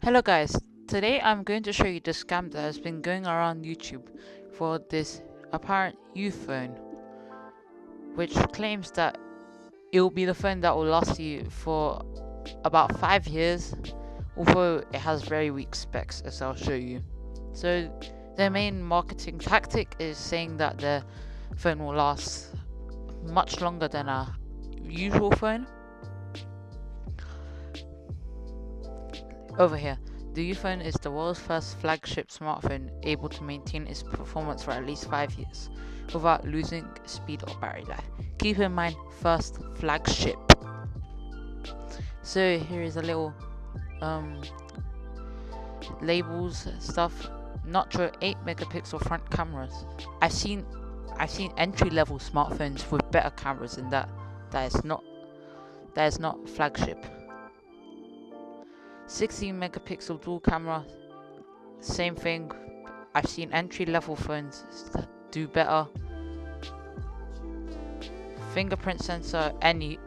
Hello guys, today I'm going to show you the scam that has been going around YouTube for this apparent Uphone, which claims that it will be the phone that will last you for about 5 years, although it has very weak specs, as I'll show you. So their main marketing tactic is saying that the phone will last much longer than a usual phone. Over here, the Uphone is the world's first flagship smartphone able to maintain its performance for at least 5 years without losing speed or battery life. Keep in mind, first flagship. So here is a little labels stuff. Nitro 8 megapixel front cameras. I've seen entry level smartphones with better cameras than that. That is not flagship. 16 megapixel dual camera, same thing. I've seen entry level phones do better. Fingerprint sensor, any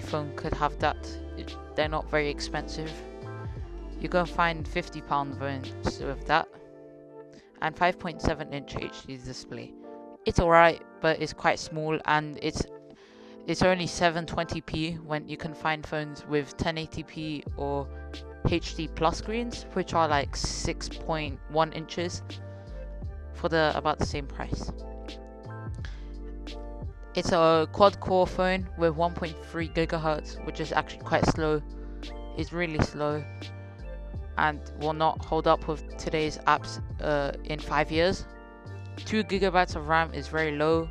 phone could have that. They're not very expensive. You can find £50 phones with that. And 5.7 inch HD display. It's alright, but it's quite small, and it's only 720p when you can find phones with 1080p or HD plus screens, which are like 6.1 inches for about the same price. It's a quad core phone with 1.3 gigahertz, which is actually quite slow. It's really slow and will not hold up with today's apps in 5 years. 2 gigabytes of RAM is very low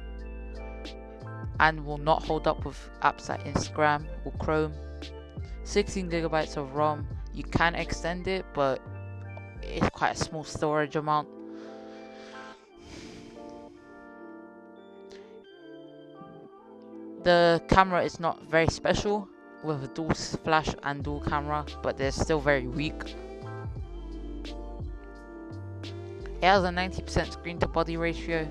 and will not hold up with apps like Instagram or Chrome. 16 gigabytes of ROM, you can extend it, but it's quite a small storage amount. The camera is not very special with a dual flash and dual camera, but they're still very weak. It has a 90% screen to body ratio,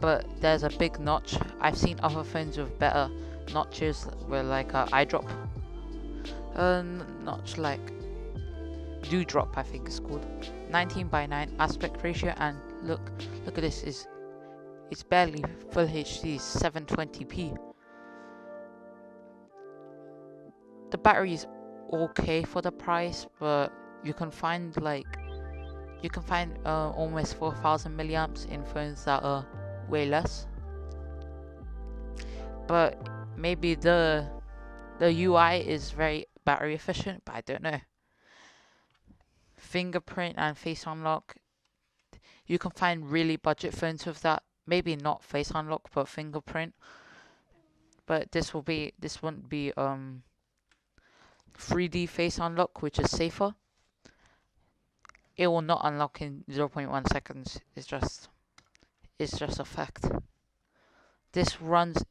but there's a big notch. I've seen other phones with better notches with like a eye drop notch, like dewdrop I think it's called. 19:9 aspect ratio, and look at this, it's barely full HD, 720p. The battery is okay for the price, but you can find almost 4,000 milliamps in phones that are way less. But maybe the UI is very battery efficient, but I don't know. Fingerprint and face unlock, you can find really budget phones with that. Maybe not face unlock, but fingerprint. But this wouldn't be 3D face unlock, which is safer. It will not unlock in 0.1 seconds. It's just a fact. This runs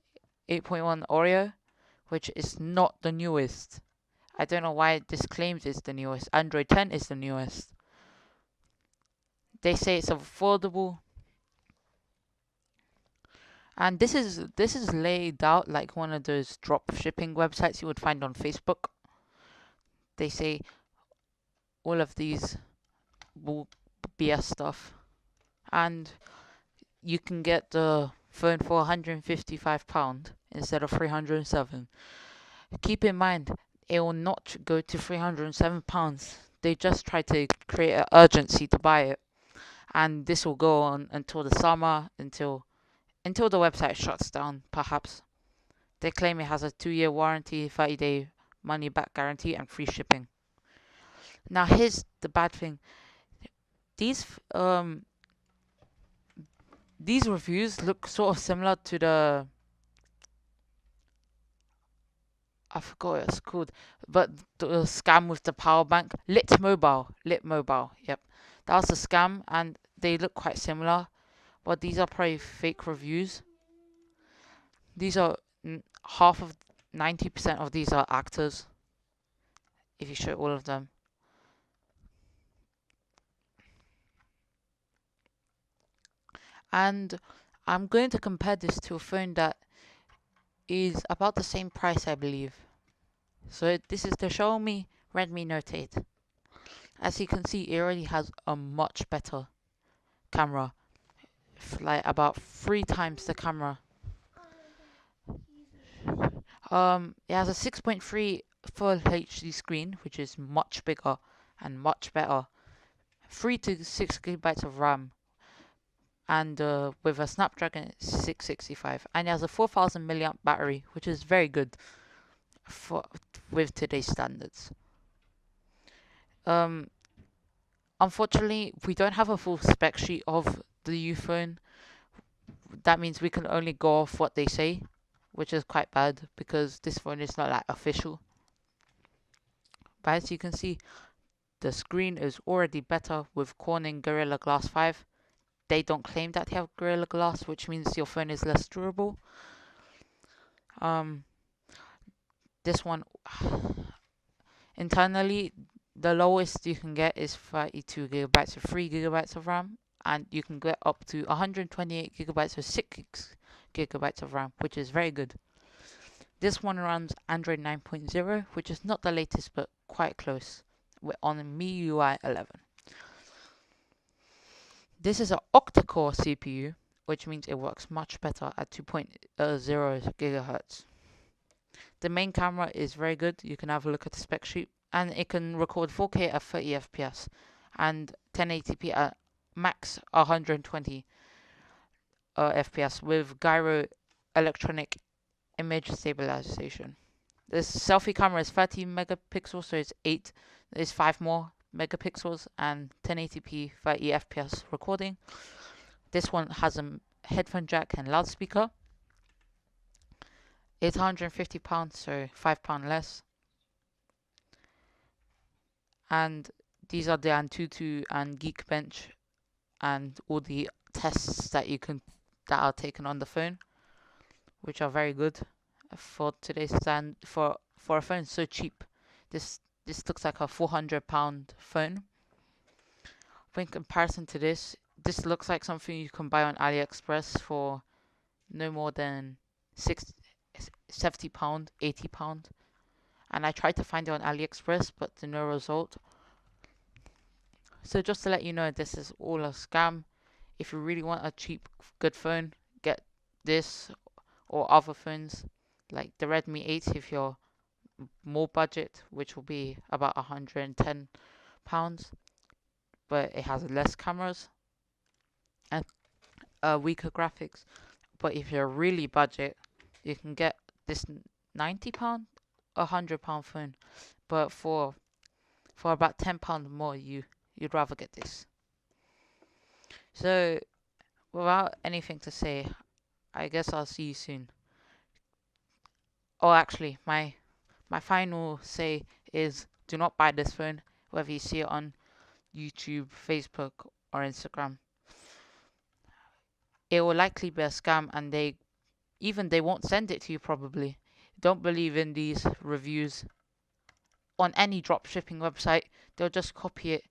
8.1 Oreo, which is not the newest. I don't know why this claims it's the newest. Android 10 is the newest. They say it's affordable. And this is laid out like one of those drop shipping websites you would find on Facebook. They say all of these BS stuff. And you can get the phone for £155 instead of £307. Keep in mind, it will not go to £307. They just try to create an urgency to buy it, and this will go on until the summer, until the website shuts down, perhaps. They claim it has a 2-year warranty, 30-day money back guarantee, and free shipping. Now here's the bad thing. These reviews look sort of similar to the, I forgot what it's called, but the scam with the power bank. Lit Mobile, yep. That was the scam, and they look quite similar, but these are probably fake reviews. These are 90% of these are actors, if you show all of them. And I'm going to compare this to a phone that is about the same price, I believe. So this is the Xiaomi Redmi Note 8. As you can see, it already has a much better camera, like about 3 times the camera. It has a 6.3 full HD screen, which is much bigger and much better. 3 to 6 gigabytes of RAM, and with a Snapdragon 665, and it has a 4000 milliamp battery, which is very good for with today's standards. Um, Unfortunately, we don't have a full spec sheet of the Uphone. That means we can only go off what they say, which is quite bad because this phone is not like official. But as you can see, the screen is already better with Corning Gorilla Glass 5. They don't claim that they have Gorilla Glass, which means your phone is less durable. Um, this one internally, the lowest you can get is 32 gigabytes or 3 gigabytes of RAM, and you can get up to 128 gigabytes or 6 gigabytes of RAM, which is very good. This one runs Android 9.0, which is not the latest but quite close. We're on MIUI 11. This is an octa-core CPU, which means it works much better at 2.0 gigahertz. The main camera is very good. You can have a look at the spec sheet, and it can record 4K at 30 FPS and 1080p at max 120 FPS with gyro electronic image stabilization. This selfie camera is 30 megapixels, so it's 5 more megapixels and 1080p 30 FPS recording. This one has a headphone jack and loudspeaker. It's £150, so £5 less. And these are the Antutu and Geekbench and all the tests that are taken on the phone, which are very good for today's stand for a phone so cheap. This looks like a £400 phone. But in comparison to this looks like something you can buy on AliExpress for no more than £70, £80. And I tried to find it on AliExpress, but to no result. So just to let you know, this is all a scam. If you really want a cheap, good phone, get this or other phones like the Redmi 8 if you're more budget, which will be about £110, but it has less cameras and weaker graphics. But if you're really budget, you can get this £90, £100 phone, but for about £10 more, you'd rather get this. So without anything to say, I guess I'll see you soon. Oh, actually, my final say is do not buy this phone, whether you see it on YouTube, Facebook, or Instagram. It will likely be a scam, and they won't send it to you probably. Don't believe in these reviews on any drop shipping website. They'll just copy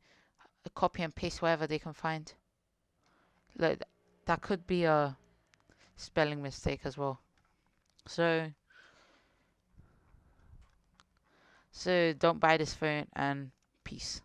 and paste wherever they can find. Like, that could be a spelling mistake as well. So don't buy this phone, and peace.